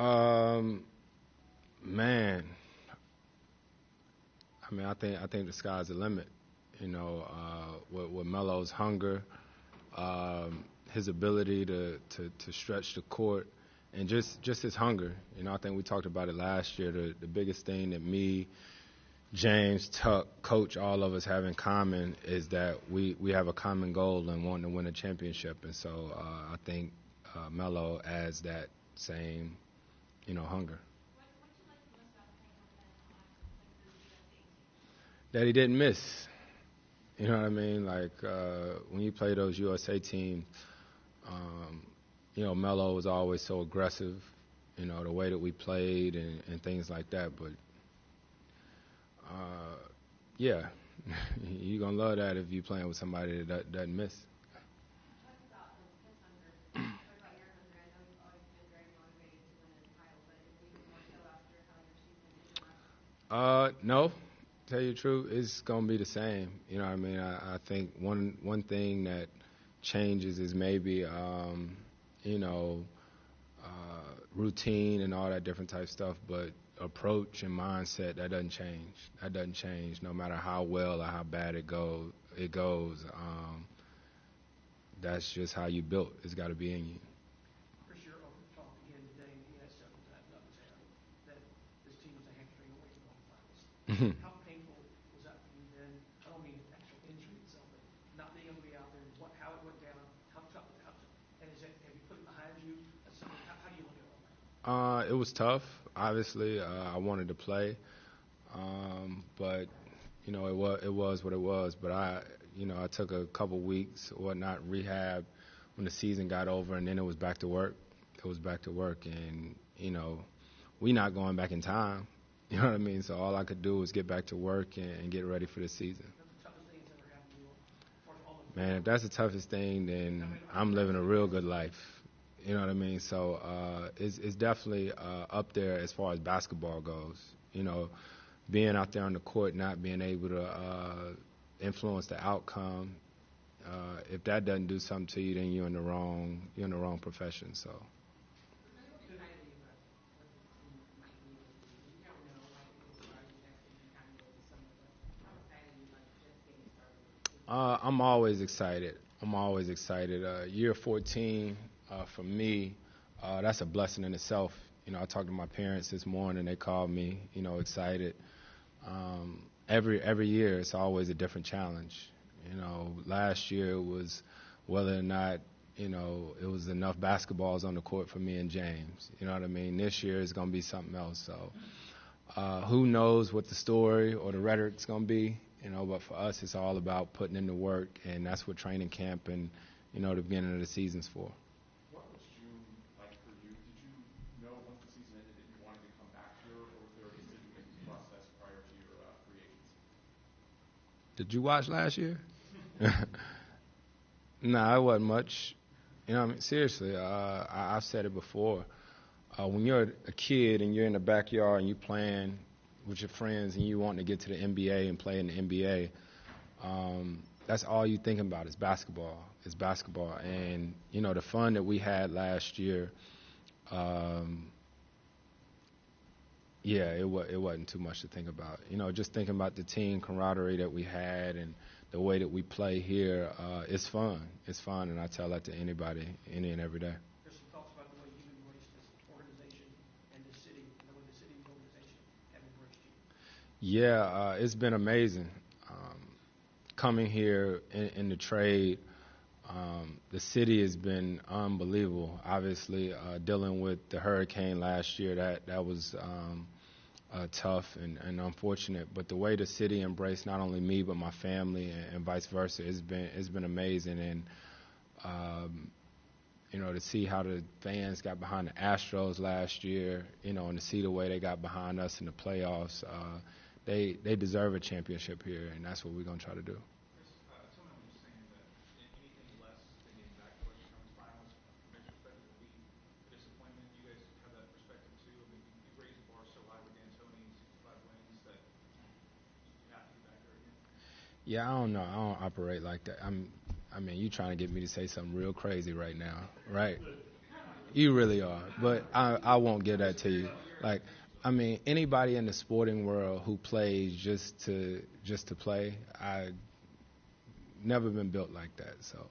Um, Man, I think the sky's the limit. With Melo's hunger, his ability to stretch the court, and just his hunger. I think we talked about it last year. The biggest thing that me, James, Tuck, Coach, all of us have in common is that we have a common goal and wanting to win a championship. And so I think Melo adds that same, hunger. That he didn't miss. You know what I mean? Like when you play those USA teams, um, Melo was always so aggressive. The way that we played and things like that. But yeah, you're gonna love that if you're playing with somebody that doesn't miss. No, tell you the truth, it's gonna be the same. You know what I mean? I think one thing that changes is maybe you know routine and all that different type stuff, but approach and mindset that doesn't change. That doesn't change no matter how well or how bad it goes. It goes. That's just how you built. It's got to be in you. Chris, your uncle talked again today, and he has several times up his hair, that this team was a hamstring away from going finals. How painful was that for you then? I don't mean the actual injury itself, but not being able to be out there, how it went down, how tough, and have you put it behind you? How do you look at all that? It was tough. Obviously, I wanted to play, but it was what it was. But I took a couple weeks or whatnot rehab when the season got over, and then it was back to work. It was back to work, and we not going back in time. You know what I mean? So all I could do was get back to work and get ready for the season. That's the toughest thing that's ever happened to you for all of you. Man, if that's the toughest thing, then I'm living a real good life. You know what I mean? So it's definitely up there as far as basketball goes. Being out there on the court, not being able to influence the outcome. If that doesn't do something to you, then you're in the wrong profession. So. I'm always excited. I'm always excited. Year 14 for me, that's a blessing in itself. I talked to my parents this morning. They called me, excited. Every year, it's always a different challenge. Last year was whether or not it was enough basketballs on the court for me and James. You know what I mean? This year is going to be something else. So who knows what the story or the rhetoric's going to be? But for us, it's all about putting in the work, and that's what training camp and the beginning of the season's for. What was June like for you? Did you know once the season ended that you wanted to come back here, or was there a decision-making process prior to your free agency? Did you watch last year? Nah, it wasn't much. I mean, seriously, I've said it before. When you're a kid and you're in the backyard and you're playing with your friends and you want to get to the NBA and play in the NBA, that's all you thinking about is basketball. It's basketball. And, the fun that we had last year, it wasn't too much to think about. Just thinking about the team camaraderie that we had and the way that we play here, it's fun. It's fun, and I tell that to anybody, any and every day. There's some thoughts about the way you embraced this organization and this city, and the way the city's organization have embraced you. Yeah, it's been amazing. Coming here in the trade, the city has been unbelievable. Obviously, dealing with the hurricane last year, that was tough and unfortunate. But the way the city embraced not only me but my family and vice versa, it's been amazing. And to see how the fans got behind the Astros last year, and to see the way they got behind us in the playoffs, they deserve a championship here, and that's what we're gonna try to do. Chris, someone was saying that anything less than getting back to Western Conference Finals, from his perspective, would be a disappointment. You guys have that perspective too. I mean, you've raised the bar so high with D'Antoni, 65 wins, that you have to get back there again. Yeah, I don't know. I don't operate like that. I mean, you trying to get me to say something real crazy right now, right? You really are. But I won't give that to you. Like, I mean, anybody in the sporting world who plays just to play, I never been built like that. So.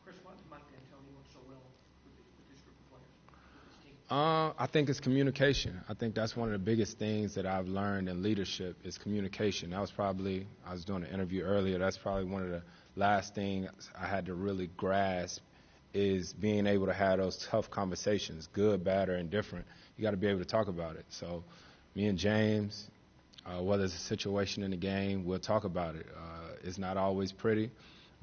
Chris, why does Mike D'Antoni work so well with this group of players, with this team? I think it's communication. I think that's one of the biggest things that I've learned in leadership is communication. That was probably, I was doing an interview earlier, that's probably one of the last things I had to really grasp is being able to have those tough conversations, good, bad, or indifferent. You got to be able to talk about it. So me and James, whether it's a situation in the game, we'll talk about it. It's not always pretty,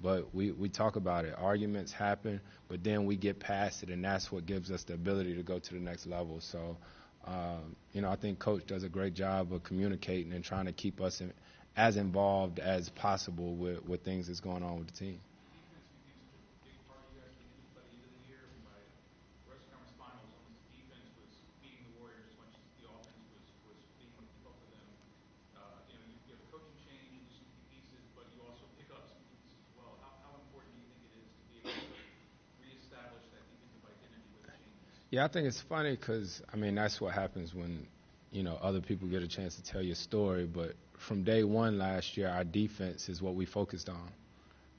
but we talk about it. Arguments happen, but then we get past it, and that's what gives us the ability to go to the next level. So, I think Coach does a great job of communicating and trying to keep us as involved as possible with things that's going on with the team. Yeah, I think it's funny because, I mean, that's what happens when, other people get a chance to tell your story. But from day one last year, our defense is what we focused on.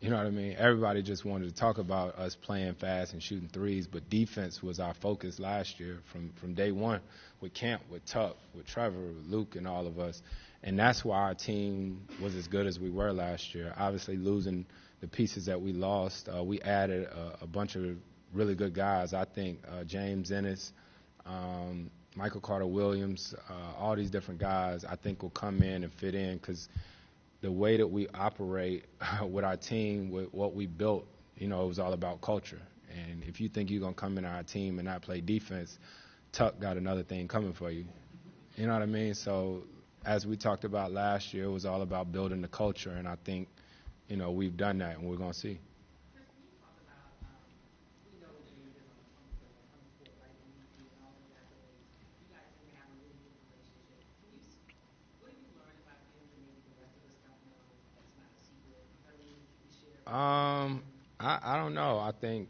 You know what I mean? Everybody just wanted to talk about us playing fast and shooting threes, but defense was our focus last year from day one with Camp, with Tuck, with Trevor, with Luke, and all of us. And that's why our team was as good as we were last year. Obviously, losing the pieces that we lost, we added a bunch of really good guys. I think James Ennis, Michael Carter-Williams, all these different guys I think will come in and fit in because the way that we operate with our team, with what we built, it was all about culture. And if you think you're going to come in our team and not play defense, Tuck got another thing coming for you. You know what I mean? So as we talked about last year, it was all about building the culture, and I think, we've done that, and we're going to see. I don't know. I think,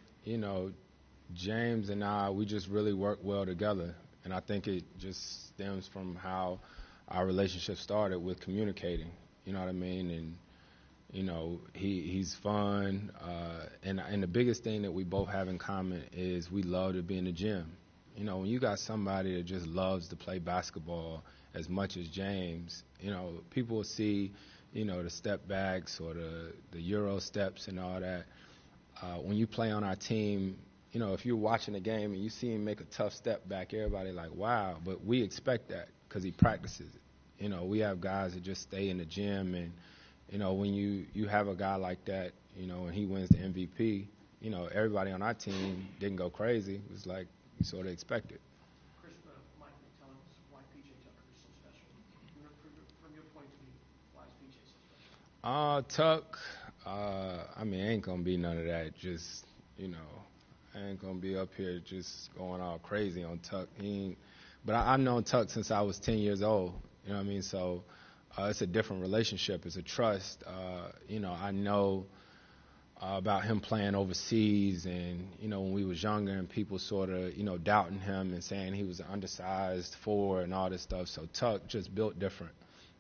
James and I, we just really work well together. And I think it just stems from how our relationship started with communicating. You know what I mean? And, he's fun. And the biggest thing that we both have in common is we love to be in the gym. When you got somebody that just loves to play basketball as much as James, people will see, the step backs or the Euro steps and all that. When you play on our team, if you're watching a game and you see him make a tough step back, everybody like, wow. But we expect that because he practices it. We have guys that just stay in the gym. And, when you have a guy like that, and he wins the MVP, everybody on our team didn't go crazy. It was like you sort of expected. Chris, Mike, tell us why P.J. Tucker is so special. From your point of view, why is P.J. so special? Tuck, I ain't going to be none of that. Just, I ain't going to be up here just going all crazy on Tuck. But I've known Tuck since I was 10 years old. You know what I mean? So it's a different relationship. It's a trust. I know about him playing overseas and, when we was younger and people sort of, doubting him and saying he was an undersized forward and all this stuff. So Tuck just built different.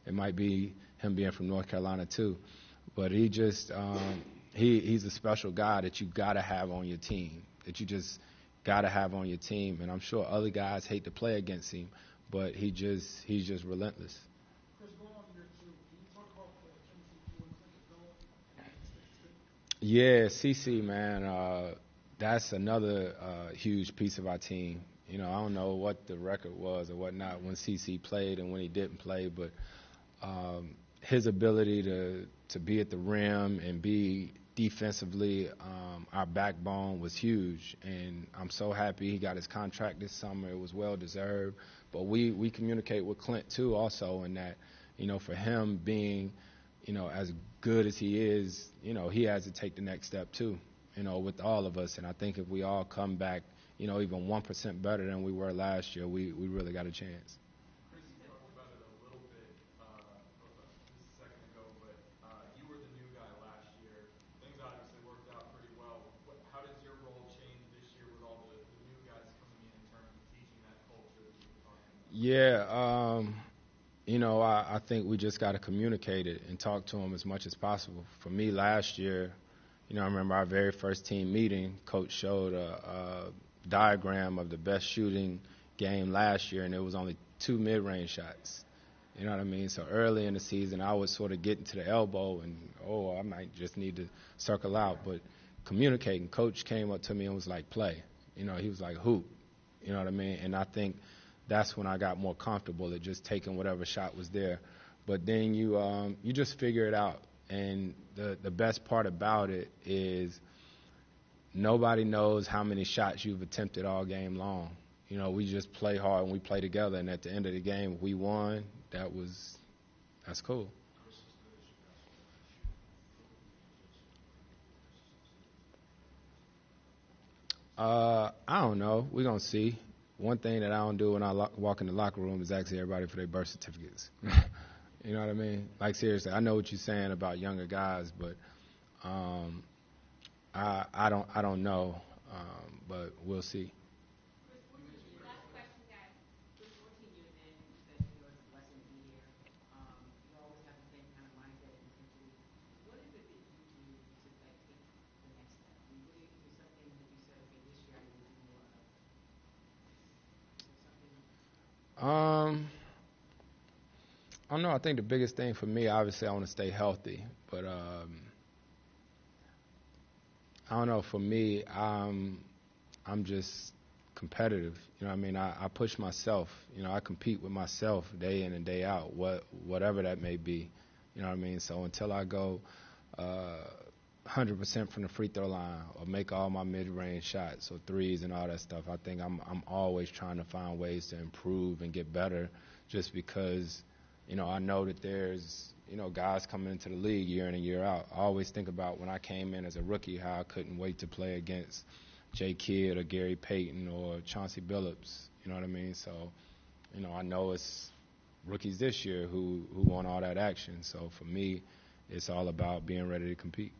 It might be him being from North Carolina too. But he just he's a special guy that you got to have on your team, that you just got to have on your team. And I'm sure other guys hate to play against him, but he's just relentless. Chris, going on year two, can you talk about the chemistry you and Clint Capela? Yeah, CC, man, that's another huge piece of our team. I don't know what the record was or whatnot when CC played and when he didn't play, but his ability to be at the rim and be defensively our backbone was huge. And I'm so happy he got his contract this summer. It was well-deserved. But we communicate with Clint, too, also, in that, for him being, as good as he is, he has to take the next step, too, with all of us. And I think if we all come back, even 1% better than we were last year, we really got a chance. Yeah, I think we just got to communicate it and talk to them as much as possible. For me, last year, I remember our very first team meeting, Coach showed a diagram of the best shooting game last year, and it was only 2 mid-range shots. You know what I mean? So early in the season, I was sort of getting to the elbow and, I might just need to circle out. But communicating, Coach came up to me and was like, play. He was like, hoop. You know what I mean? And I think that's when I got more comfortable at just taking whatever shot was there. But then you just figure it out. And the best part about it is nobody knows how many shots you've attempted all game long. We just play hard and we play together. And at the end of the game, we won. That's cool. I don't know. We're going to see. One thing that I don't do when I walk in the locker room is ask everybody for their birth certificates. You know what I mean? Like, seriously, I know what you're saying about younger guys, but I don't know, but we'll see. Last question, guys. With 14 years in, you said it's a blessing to be here. You always have the same kind of mindset and intensity. What is it that you do to take the next step? I mean, is there something that you said, okay, this year I need to do more of? Is there something? I don't know. I think the biggest thing for me, obviously, I want to stay healthy, but I don't know. For me, I'm just competitive. You know what I mean? I push myself. I compete with myself day in and day out, whatever that may be. You know what I mean? So until I go 100% from the free throw line or make all my mid-range shots or threes and all that stuff, I think I'm always trying to find ways to improve and get better just because, I know that there's, guys coming into the league year in and year out. I always think about when I came in as a rookie how I couldn't wait to play against Jay Kidd or Gary Payton or Chauncey Billups. You know what I mean? So, I know it's rookies this year who want all that action. So for me, it's all about being ready to compete.